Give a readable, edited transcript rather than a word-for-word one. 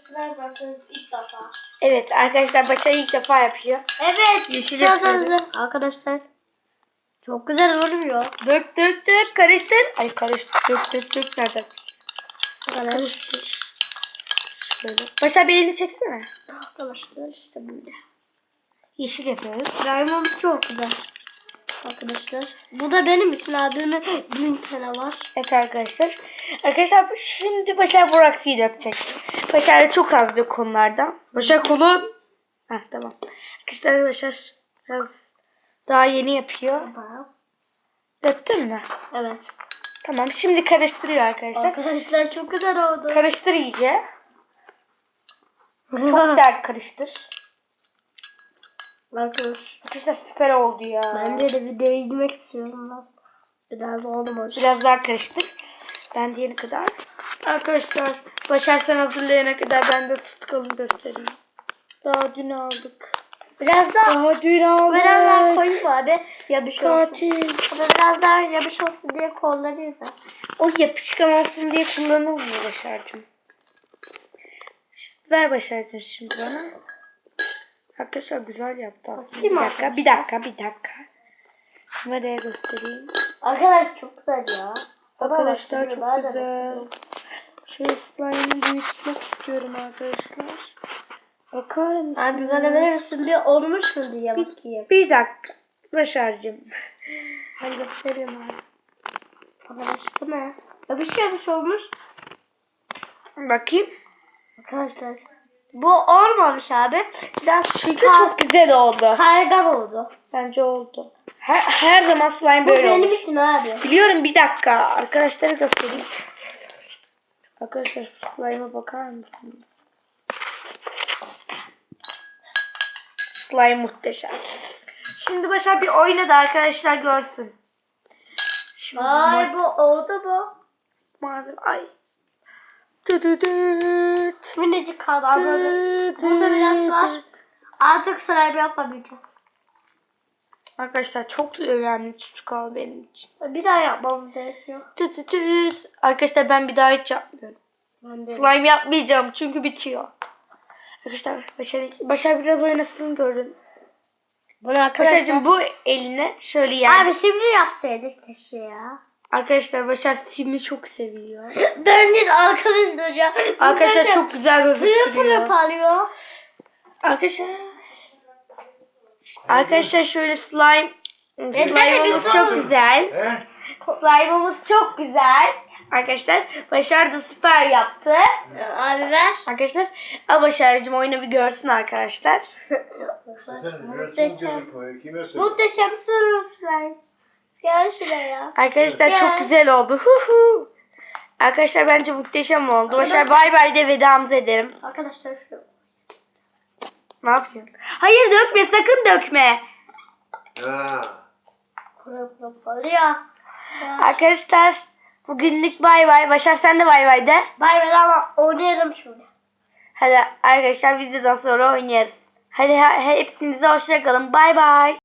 slime yapıyoruz ilk defa. Evet arkadaşlar Başar ilk defa yapıyor. Evet. Yeşil yapıyoruz. Arkadaşlar. Çok güzel oluyor. Dök dök dök karıştır. Ay karıştır dök dök dök nereden? Karıştır. Şöyle. Başar bir elini çeksene. Arkadaşlar işte böyle. Yeşil yapıyoruz. Slime'ımız çok güzel. Arkadaşlar. Bu da benim için abimin 1000 tane var. Evet arkadaşlar. Arkadaşlar şimdi Başar Burak'ı dökecek. Başar da çok az dök konulardan. Başar kolun. Heh tamam. Arkadaşlar Başar biraz daha yeni yapıyor. Tamam. Döktün mü? Evet. Tamam şimdi karıştırıyor arkadaşlar. Arkadaşlar çok güzel oldu. Karıştır iyice. Çok sert karıştır. Arkadaşlar süper oldu ya. Ben de videoyu izlemek istiyorum. Biraz olmuş. Biraz daha karıştır. Ben diyene kadar. Arkadaşlar Başar sen hazırlayana kadar ben de tutkalım göstereyim. Daha dün aldık. Biraz daha Dün aldık. biraz daha koyayım abi. Yapış olsun. Katil. Ama biraz daha yapış olsun diye kollarıyız da. O yapışkan olsun diye kullanılmıyor Başar'cığım. Ver Başar'cığım şimdi bana. Arkadaşlar güzel yaptı aslında. Bir dakika. Nereye göstereyim? Arkadaş çok güzel ya. Arkadaşlar çok güzel. Şöyle slime'ı büyütmek istiyorum arkadaşlar. Bakar mısın? Abi bana verirsin bir olmuş mu diye bakayım. Bir dakika. Başar'cığım. Hadi göstereyim abi. Arkadaş bu ne? Yapış olmuş. Bakayım. Arkadaşlar. Bu olmamış abi. Biraz Çünkü çok güzel oldu. kaygan oldu. Bence oldu. Her zaman slime Bu böyle benim olur. için abi. Biliyorum bir dakika. Arkadaşlara göstereyim. Arkadaşlar slime'a bakar mısınız? Slime muhteşem. Şimdi Başar bir oynadı arkadaşlar görsün. Şimdi Ay bu oldu bu. Mavi ay. Düdüdüt. Minicik kaldı abi. Burada biraz var. Artık slime yapamayacağız. Arkadaşlar çok önemli tutkal benim için. Bir daha yapmamız gerekiyor. Düdüdüt. Arkadaşlar ben bir daha hiç yapmıyorum. Ben de. Slime yapmayacağım çünkü bitiyor. Arkadaşlar Başar biraz oynasın gördüm. Bunu arkadaşlar. Başar'cığım bu eline şöyle yani. Abi şimdi yapsaydık keşke ya. Arkadaşlar Başar simi çok seviyor. Bence de arkadaşlar ya. Arkadaşlar çok güzel pırıl gözüküyor. parlıyor. Arkadaşlar şöyle slime'ımız çok güzel. Slime'ımız çok güzel. Arkadaşlar Başar da süper yaptı. Abi ver. Arkadaşlar Başar'cığım oyunu bir görsün arkadaşlar. Muhteşem sorun slime. Gel şuraya. Arkadaşlar Gel. çok güzel oldu. Arkadaşlar bence muhteşem oldu. Başar bay bay de vedamızı ederim. Arkadaşlar şu. Ne yapıyorsun? Hayır dökme sakın dökme. Pırıl parlıyor. Arkadaşlar bugünlük bay bay. Başar sen de bay bay de. Bay bay ama oynayalım şöyle. Hadi arkadaşlar videodan sonra oynayalım. Hadi hepinize hoşça kalın. Bay bay.